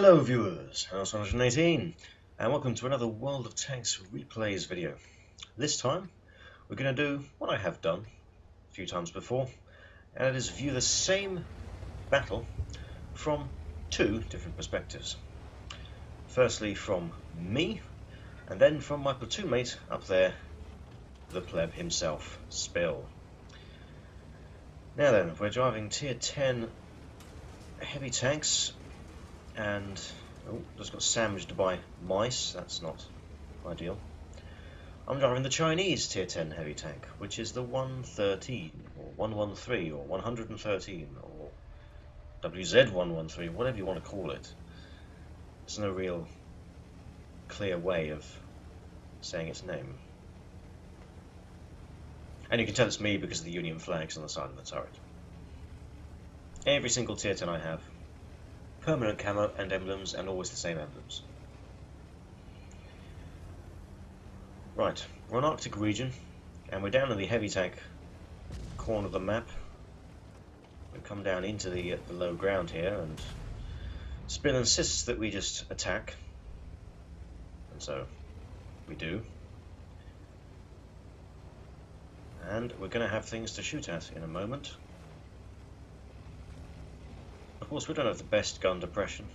Hello viewers, House 118, and welcome to another World of Tanks replays video. This time we're going to do what I have done a few times before, and it is view the same battle from two different perspectives. Firstly from me, and then from my platoon mate up there, the pleb himself, Spill. Now then, we're driving tier 10 heavy tanks, and just got sandwiched by mice. That's not ideal. I'm driving the Chinese tier 10 heavy tank, which is the 113 or 113 or 113 or WZ113, whatever you want to call it. There's no real clear way of saying its name, and you can tell it's me because of the Union flags on the side of the turret. Every single tier 10 I have, permanent camo and emblems, and always the same emblems. Right, we're on Arctic region, and we're down in the heavy tank corner of the map. We've come down into the low ground here, and Spill insists that we just attack, and so we do. And we're going to have things to shoot at in a moment. Of course, we don't have the best gun depression,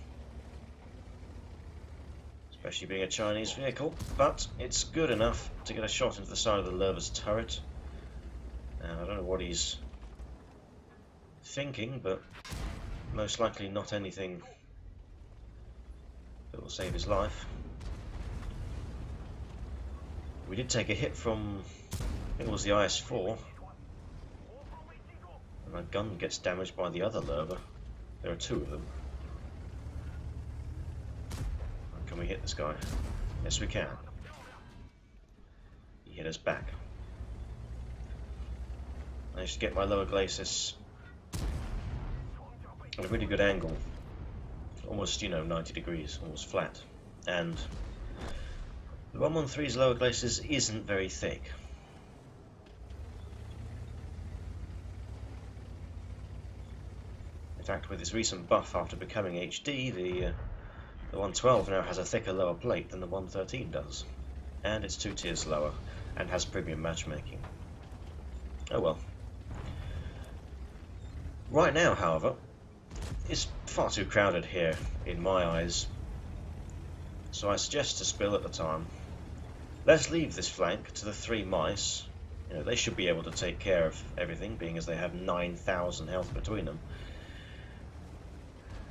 especially being a Chinese vehicle, but it's good enough to get a shot into the side of the Lerva's turret. I don't know what he's thinking, but most likely not anything that will save his life. We did take a hit from, I think it was the IS-4, and our gun gets damaged by the other Lerva. There are two of them. Can we hit this guy? Yes, we can. He hit us back. Managed to get my lower glacis at a really good angle. Almost, 90 degrees, almost flat. And the 113's lower glacis isn't very thick. In fact, with its recent buff after becoming HD, the 112 now has a thicker lower plate than the 113 does, and it's 2 tiers lower and has premium matchmaking. Oh well. Right now, however, it's far too crowded here in my eyes, so I suggest to Spill at the time, let's leave this flank to the 3 mice. They should be able to take care of everything, being as they have 9,000 health between them.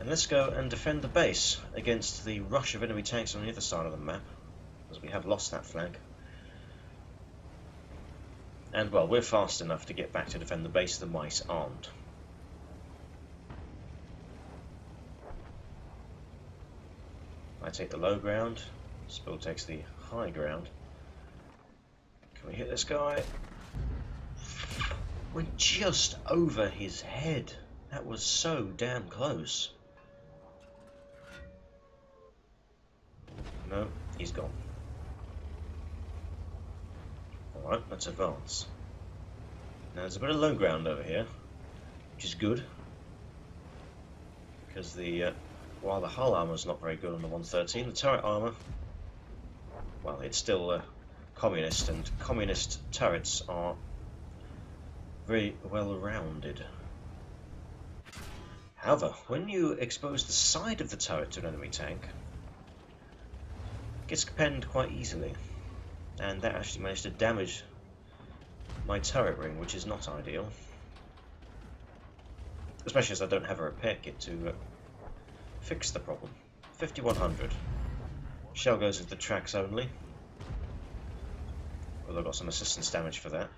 And let's go and defend the base against the rush of enemy tanks on the other side of the map, as we have lost that flank. And well, we're fast enough to get back to defend the base, the mice aren't. I take the low ground, Spill takes the high ground. Can we hit this guy? Went just over his head. That was so damn close. No, he's gone. Alright, let's advance. Now there's a bit of low ground over here, which is good, because while the hull armour is not very good on the 113, the turret armour, well, it's still communist, and communist turrets are very well rounded. However, when you expose the side of the turret to an enemy tank, it gets penned quite easily, and that actually managed to damage my turret ring, which is not ideal, especially as I don't have a repair kit to fix the problem. 5100. Shell goes with the tracks only, although I've got some assistance damage for that.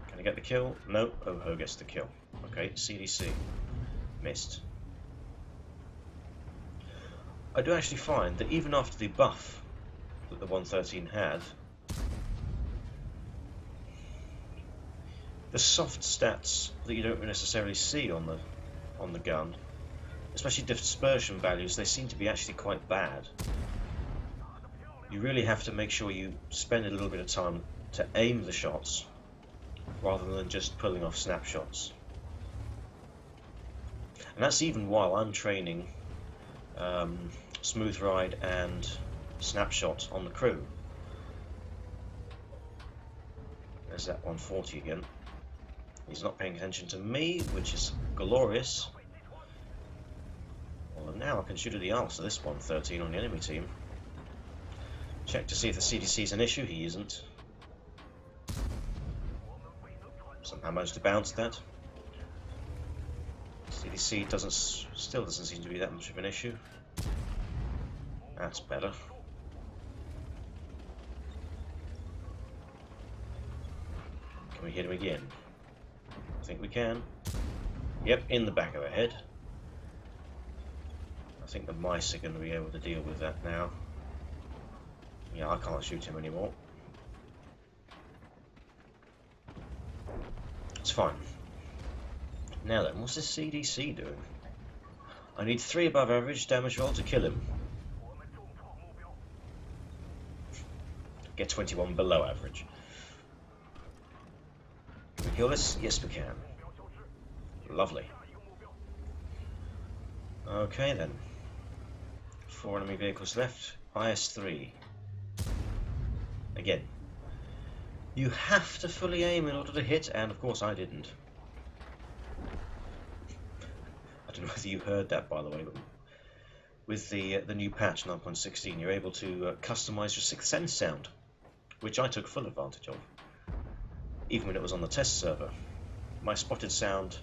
Can I get the kill? No, Oho gets the kill. Okay, CDC. Missed. I do actually find that even after the buff that the 113 had, the soft stats that you don't necessarily see on the gun, especially dispersion values, they seem to be actually quite bad. You really have to make sure you spend a little bit of time to aim the shots rather than just pulling off snapshots. And that's even while I'm training smooth ride and snapshot on the crew. There's that 140 again. He's not paying attention to me, which is glorious. Well, now I can shoot at the arse of this 113 on the enemy team. Check to see if the CDC is an issue. He isn't. Somehow managed to bounce that. CDC still doesn't seem to be that much of an issue. That's better. Can we hit him again? I think we can. Yep, in the back of the head. I think the mice are going to be able to deal with that now. Yeah, I can't shoot him anymore. It's fine. Now then, what's this CDC doing? I need 3 above average damage roll to kill him. Get 21 below average. Can we kill this? Yes, we can. Lovely. Okay then. 4 enemy vehicles left. IS-3. Again. You have to fully aim in order to hit, and of course I didn't. I don't know whether you heard that, by the way, but with the new patch 9.16, you're able to customize your Sixth Sense sound, which I took full advantage of, even when it was on the test server. My spotted sound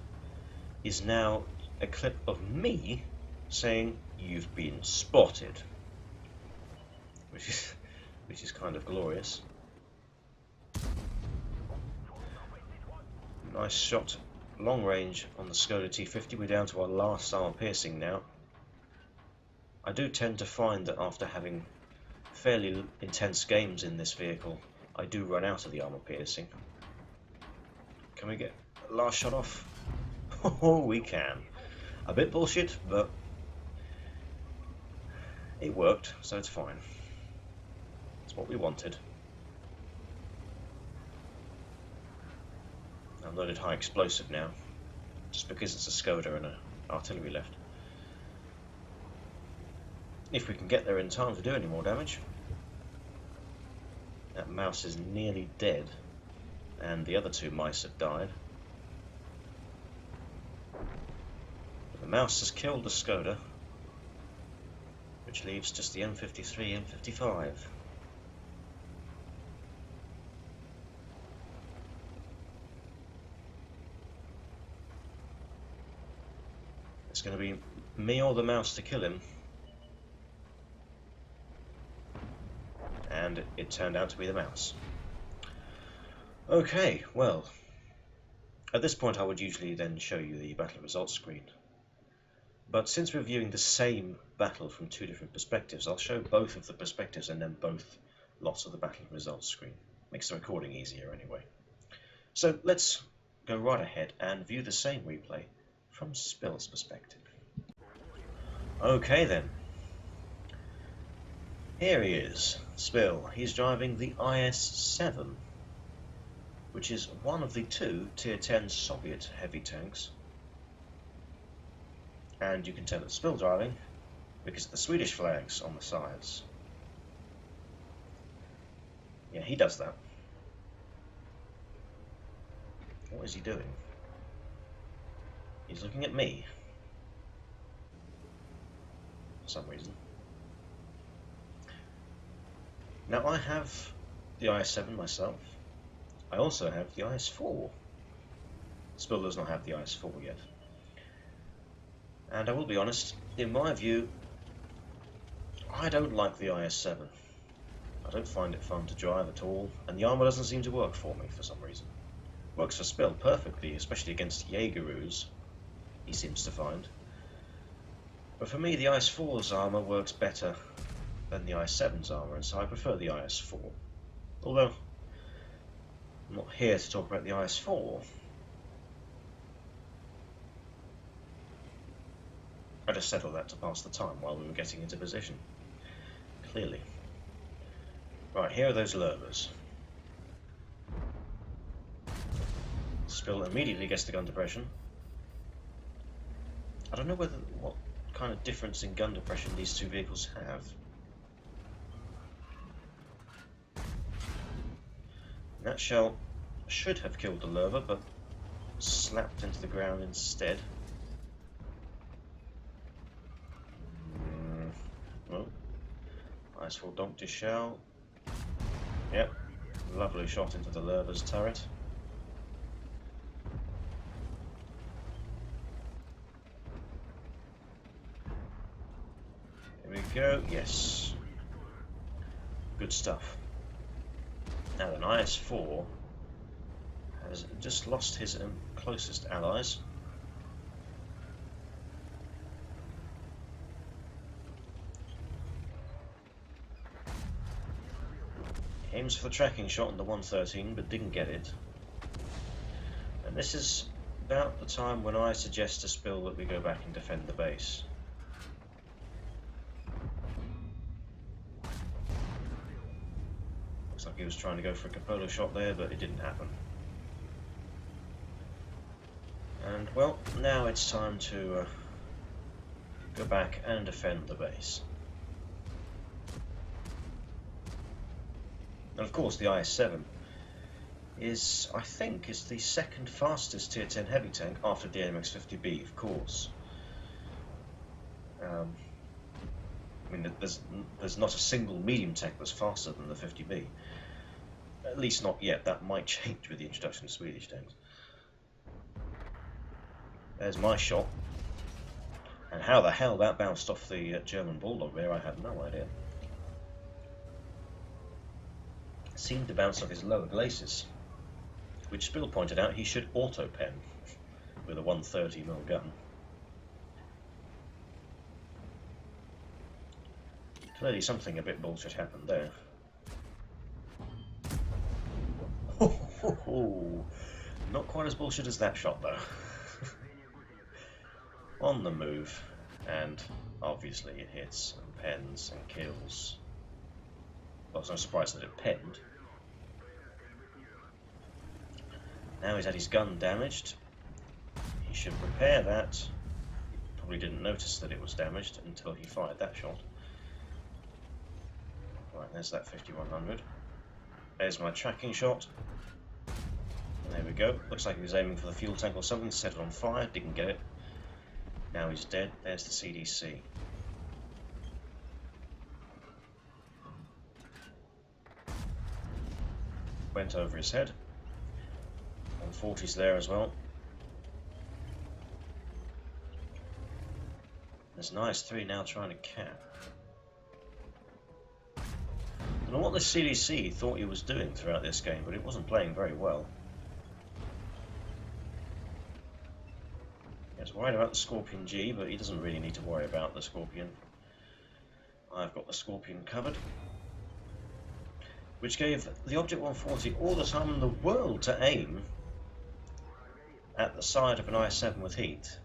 is now a clip of me saying, "You've been spotted," which is kind of glorious. Nice shot, long range on the Skoda T50. We're down to our last armor piercing now. I do tend to find that after having fairly intense games in this vehicle, I do run out of the armor piercing. Can we get the last shot off? Oh, we can. A bit bullshit, but it worked, so it's fine. It's what we wanted. I'm loaded high explosive now, just because it's a Skoda and an artillery left. If we can get there in time to do any more damage. That mouse is nearly dead, and the other 2 mice have died. But the mouse has killed the Skoda, which leaves just the M53, M55. It's going to be me or the mouse to kill him. And it turned out to be the mouse. Okay, well, at this point I would usually then show you the battle results screen. But since we're viewing the same battle from 2 different perspectives, I'll show both of the perspectives and then both lots of the battle results screen. Makes the recording easier anyway. So let's go right ahead and view the same replay from Spill's perspective. Okay then. Here he is, Spill. He's driving the IS-7, which is one of the 2 Tier 10 Soviet heavy tanks. And you can tell it's Spill driving because of the Swedish flags on the sides. Yeah, he does that. What is he doing? He's looking at me. For some reason. Now I have the IS-7 myself. I also have the IS-4. Spill does not have the IS-4 yet. And I will be honest, in my view, I don't like the IS-7. I don't find it fun to drive at all, and the armour doesn't seem to work for me for some reason. Works for Spill perfectly, especially against Jaegeroos, he seems to find. But for me, the IS-4's armour works better than the IS-7's armour, and so I prefer the IS-4. Although, I'm not here to talk about the IS-4. I just settled that to pass the time while we were getting into position. Clearly. Right, here are those lurvers. Spill immediately gets the gun depression. I don't know what kind of difference in gun depression these two vehicles have. That shell should have killed the lurver, but slapped into the ground instead. Well, nice full donkey shell. Yep, lovely shot into the lurver's turret. Here we go, yes. Good stuff. Now then, IS-4 has just lost his closest allies. Aims for the tracking shot on the 113, but didn't get it. And this is about the time when I suggest to Spill that we go back and defend the base. Looks like he was trying to go for a Capola shot there, but it didn't happen. And well, now it's time to go back and defend the base. And of course the IS-7 is, I think, is the second fastest tier 10 heavy tank after the AMX-50B, of course. I mean, there's not a single medium tank that's faster than the 50B. At least not yet. That might change with the introduction of Swedish tanks. There's my shot. And how the hell that bounced off the German Bulldog there, I have no idea. It seemed to bounce off his lower glacis, which Spill pointed out he should auto-pen with a 130mm gun. Clearly something a bit bullshit happened there. Not quite as bullshit as that shot though. On the move, and obviously it hits and pens and kills. Well, it's no surprise that it penned. Now he's had his gun damaged. He should repair that. He probably didn't notice that it was damaged until he fired that shot. Right, there's that 5100. There's my tracking shot. And there we go. Looks like he was aiming for the fuel tank or something, set it on fire, didn't get it. Now he's dead. There's the CDC. Went over his head. 140's there as well. There's an IS-3 now trying to cap. I don't know what the CDC thought he was doing throughout this game, but it wasn't playing very well. He was worried about the Scorpion G, but he doesn't really need to worry about the Scorpion. I've got the Scorpion covered, which gave the Object 140 all the time in the world to aim at the side of an IS-7 with heat.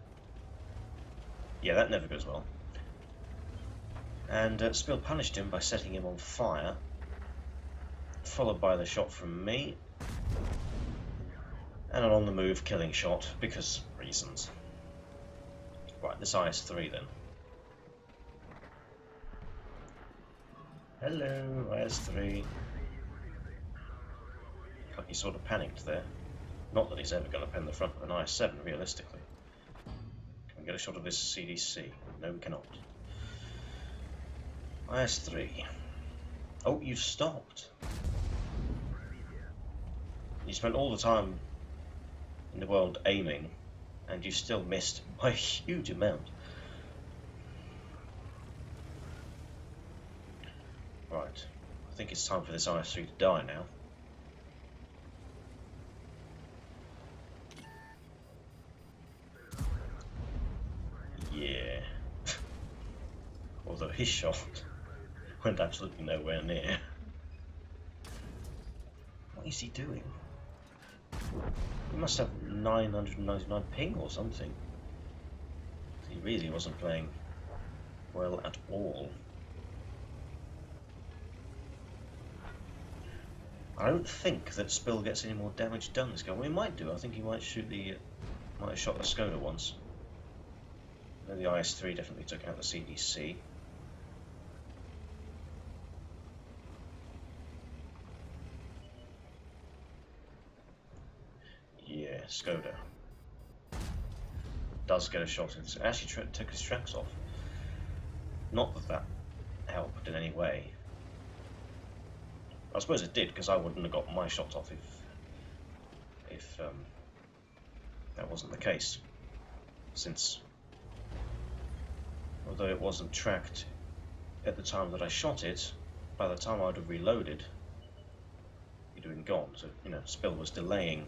Yeah, that never goes well. And Spill punished him by setting him on fire, followed by the shot from me, and an on-the-move killing shot, because reasons. Right, this IS-3 then. Hello, IS-3. Like he sort of panicked there. Not that he's ever going to pen the front of an IS-7, realistically. Can we get a shot of this CDC? No, we cannot. IS-3. Oh, you stopped. You spent all the time in the world aiming, and you still missed by a huge amount. Right, I think it's time for this IS-3 to die now. Yeah. Although his shot went absolutely nowhere near. What is he doing? He must have 999 ping or something. He really wasn't playing well at all. I don't think that Spill gets any more damage done this game. Well, he might do. I think he might shoot the... might have shot the Skoda once. The IS-3 definitely took out the CDC. Yeah, Skoda does get a shot. It actually took his tracks off. Not that that helped in any way. I suppose it did, because I wouldn't have got my shot off if that wasn't the case. Since, although it wasn't tracked at the time that I shot it, by the time I would have reloaded, he'd have been gone. So, you know, Spill was delaying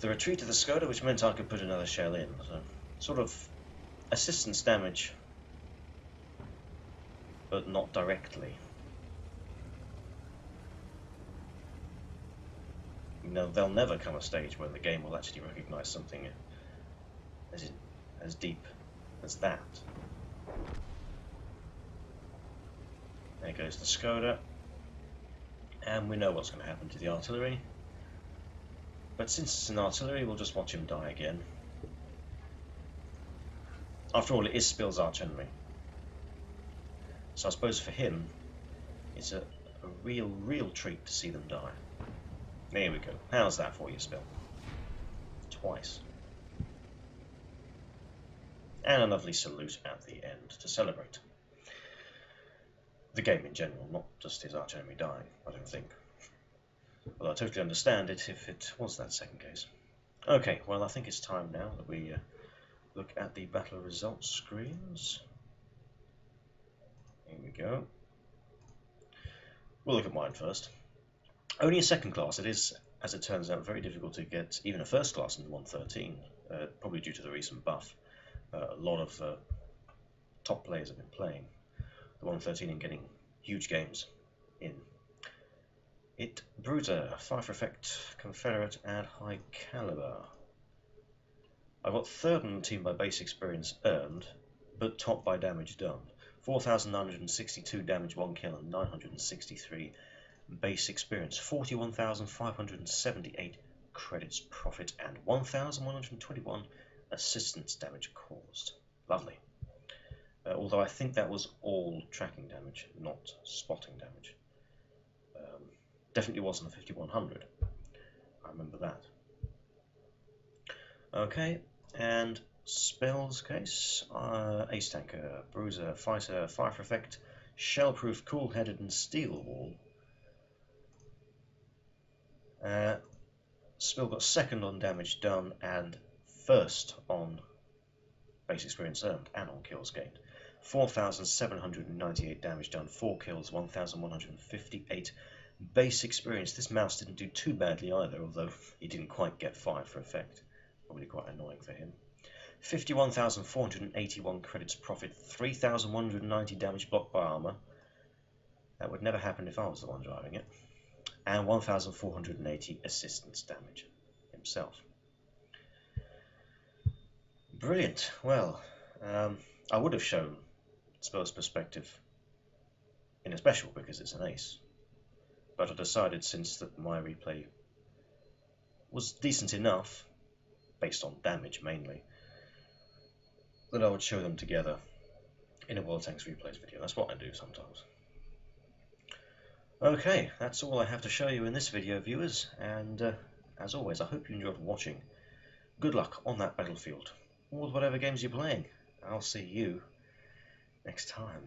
the retreat of the Skoda, which meant I could put another shell in. So, sort of assistance damage, but not directly. You know, there'll never come a stage where the game will actually recognise something as deep as that. There goes the Skoda, and we know what's going to happen to the artillery. But since it's an artillery, we'll just watch him die again. After all, it is Spill's arch-enemy. So I suppose for him, it's a real treat to see them die. There we go. How's that for you, Spill? Twice. And a lovely salute at the end to celebrate. The game in general, not just his arch-enemy dying, I don't think. Well, I totally understand it if it was that second case. Okay, well, I think it's time now that we look at the battle results screens. Here we go. We'll look at mine first. Only a second class. It is, as it turns out, very difficult to get even a first class in the 113, probably due to the recent buff. A lot of top players have been playing the 113 and getting huge games in it. Bruiser, Fire for Effect, Confederate, and High Caliber. I got third on the team by base experience earned, but top by damage done. 4,962 damage, 1 kill, and 963 base experience. 41,578 credits profit, and 1,121 assistance damage caused. Lovely. Although I think that was all tracking damage, not spotting damage. Definitely wasn't a 5100. I remember that. Okay, and Spell's case. Ace Tanker, Bruiser, Fighter, Fire for Effect, Shellproof, Cool-Headed, and Steel Wall. Spill got second on damage done and first on base experience earned and on kills gained. 4,798 damage done, 4 kills, 1,158 base experience. This mouse didn't do too badly either, although he didn't quite get Fire for Effect. Probably quite annoying for him. 51,481 credits profit, 3,190 damage blocked by armor. That would never happen if I was the one driving it. And 1,480 assistance damage himself. Brilliant. Well, I would have shown Spell's perspective in a special because it's an ace. But I decided, since that my replay was decent enough, based on damage mainly, that I would show them together in a World Tanks Replays video. That's what I do sometimes. Okay, that's all I have to show you in this video, viewers, and as always, I hope you enjoyed watching. Good luck on that battlefield, or with whatever games you're playing. I'll see you next time.